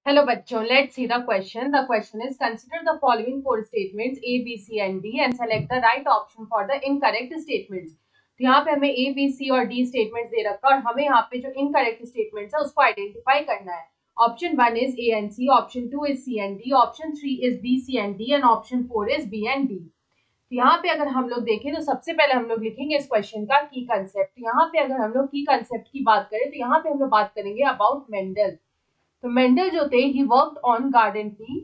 Hello बच्चों, let's see the question. The question is consider the following four statements A, B, C and D and select the right option for the incorrect statements. तो यहाँ पे हमें A, B, C और D statements दे रखा है और हमें यहाँ पे जो incorrect statements है उसको identify करना है. Option 1 is A and C, option 2 is C and D, option 3 is B, C and D and option 4 is B and D. तो यहाँ पे अगर हम लोग देखें तो सबसे पहले हम लोग लिखेंगे इस क्वेश्चन का की कंसेप्ट. यहाँ पे अगर हम लोग की कंसेप्ट की बात करें तो यहाँ पे हम लोग बात करेंगे अबाउट मेंडल. तो मेंडल जो थे he worked on garden pea.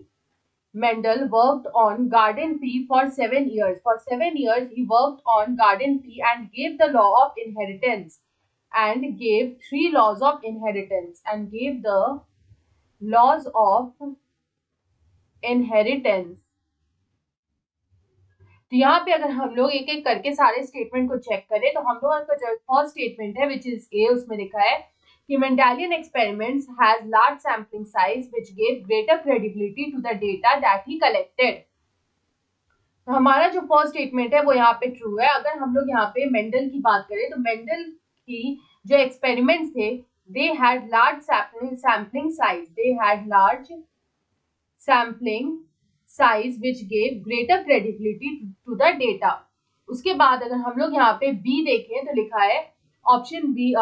Mendel worked on garden pea for 7 years. For 7 years he worked on garden pea and gave the law of inheritance and gave 3 laws of inheritance and gave the laws of inheritance. तो यहाँ पे अगर हम लोग एक एक करके सारे स्टेटमेंट को चेक करें तो हम लोग का जो फर्स्ट स्टेटमेंट है विच इज ए, उसमें लिखा है कि Mendelian experiments has large sampling size which gave greater credibility to the data that he collected. तो हमारा जो फर्स्ट स्टेटमेंट है वो यहाँ पे ट्रू है. अगर हम लोग यहाँ पे मेंडल की बात करें तो मेंडल की जो एक्सपेरिमेंट्स थे they had large sampling size. They had large sampling size which gave greater credibility to the data. उसके बाद अगर हम लोग यहाँ पे बी देखें तो लिखा है option B,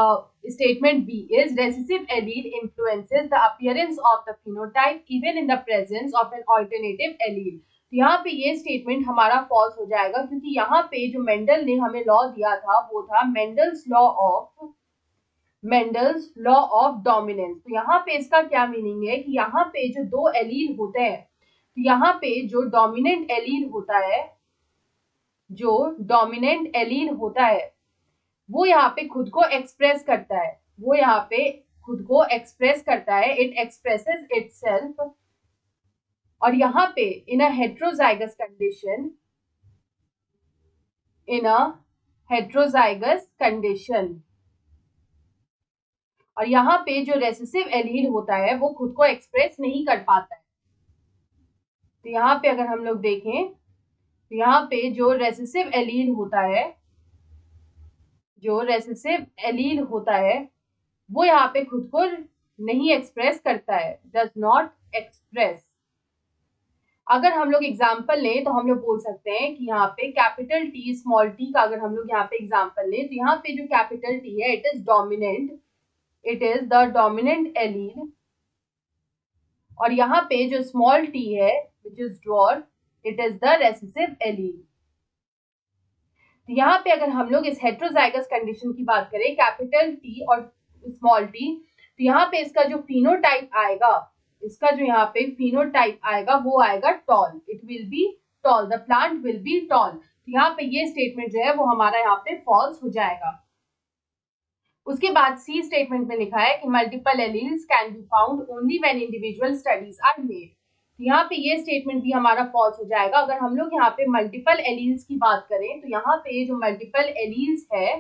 statement B is recessive allele influences the appearance of the phenotype even in the presence of an alternative allele. तो यहाँ पे ये स्टेटमेंट हमारा फॉल्स हो जाएगा क्योंकि यहाँ पे जो मेंडल ने हमें लॉ दिया था वो था मेंडल्स लॉ ऑफ डोमिनेंस. तो यहाँ पे इसका क्या मीनिंग है कि यहाँ पे जो दो एलील होते हैं तो यहाँ पे जो डोमिनेंट एलील होता है वो यहाँ पे खुद को एक्सप्रेस करता है. It expresses itself. और यहाँ पे इन अ हेट्रोजाइगस कंडीशन और यहाँ पे जो रेसेसिव एलील होता है वो खुद को एक्सप्रेस नहीं कर पाता है. तो यहाँ पे अगर हम लोग देखें तो यहाँ पे जो रेसेसिव एलील होता है वो यहाँ पे खुद को नहीं एक्सप्रेस करता है, डज नॉट एक्सप्रेस. अगर हम लोग एग्जाम्पल लें तो हम लोग बोल सकते हैं कि यहाँ पे कैपिटल टी स्मॉल टी का अगर हम लोग यहाँ पे एग्जाम्पल लें तो यहाँ पे जो कैपिटल टी है it is the dominant allele और यहाँ पे जो स्मॉल टी है which is dwarf, it is the recessive allele. यहाँ पे अगर हम लोग इस हेट्रोजाइगस कंडीशन की बात करें कैपिटल टी और स्मॉल टी तो यहाँ पे इसका जो फिनोटाइप आएगा वो आएगा tall. It will be tall, the plant will be tall. तो यहाँ पे ये स्टेटमेंट जो है वो हमारा यहाँ पे फॉल्स हो जाएगा. उसके बाद सी स्टेटमेंट में लिखा है कि multiple alleles can be found only when individual studies are made. यहाँ पे ये स्टेटमेंट भी हमारा फॉल्स हो जाएगा. अगर हम लोग यहाँ पे मल्टीपल एलील्स की बात करें तो यहाँ पे जो मल्टीपल एलील्स है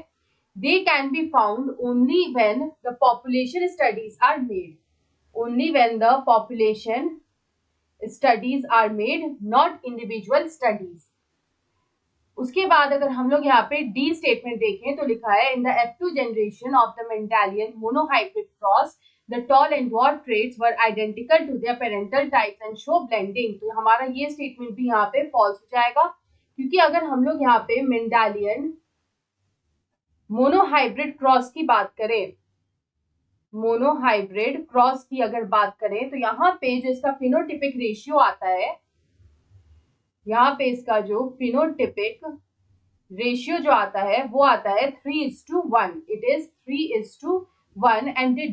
they can be found only when the population studies are made. Only when the population studies are made, not individual studies. उसके बाद अगर हम लोग यहाँ पे डी स्टेटमेंट देखें तो लिखा है in the F2 generation of the Mendelian monohybrid cross the tall and dwarf traits were identical to their parental types and show blending. तो हमारा ये स्टेटमेंट भी यहाँ पे फॉल्स हो जाएगा क्योंकि अगर हम लोग यहाँ पे मेंडेलियन मोनोहाइब्रिड क्रॉस की अगर बात करें तो यहाँ पे जो इसका फिनोटिपिक रेशियो आता है, यहाँ पे इसका जो फिनोटिपिक रेशियो जो आता है वो आता है 3:1. It is 3:1 and they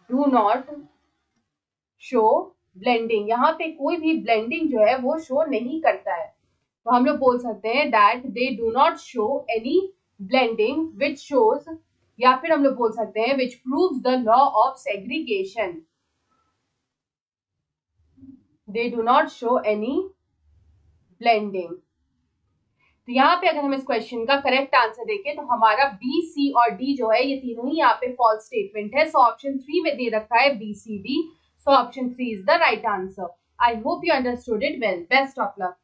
do not show blending. यहाँ पे कोई भी blending जो है वो शो नहीं करता है. तो हम लोग बोल सकते हैं that they do not show any blending which shows, या फिर हम लोग बोल सकते हैं which proves the law of segregation. They do not show any blending. तो यहाँ पे अगर हम इस क्वेश्चन का करेक्ट आंसर देखें तो हमारा बी, सी और डी जो है ये तीनों ही यहाँ पे फॉल्स स्टेटमेंट है. सो ऑप्शन 3 में दे रखा है B, C, D. So option 3 is the right answer. I hope you understood it well. Best of luck.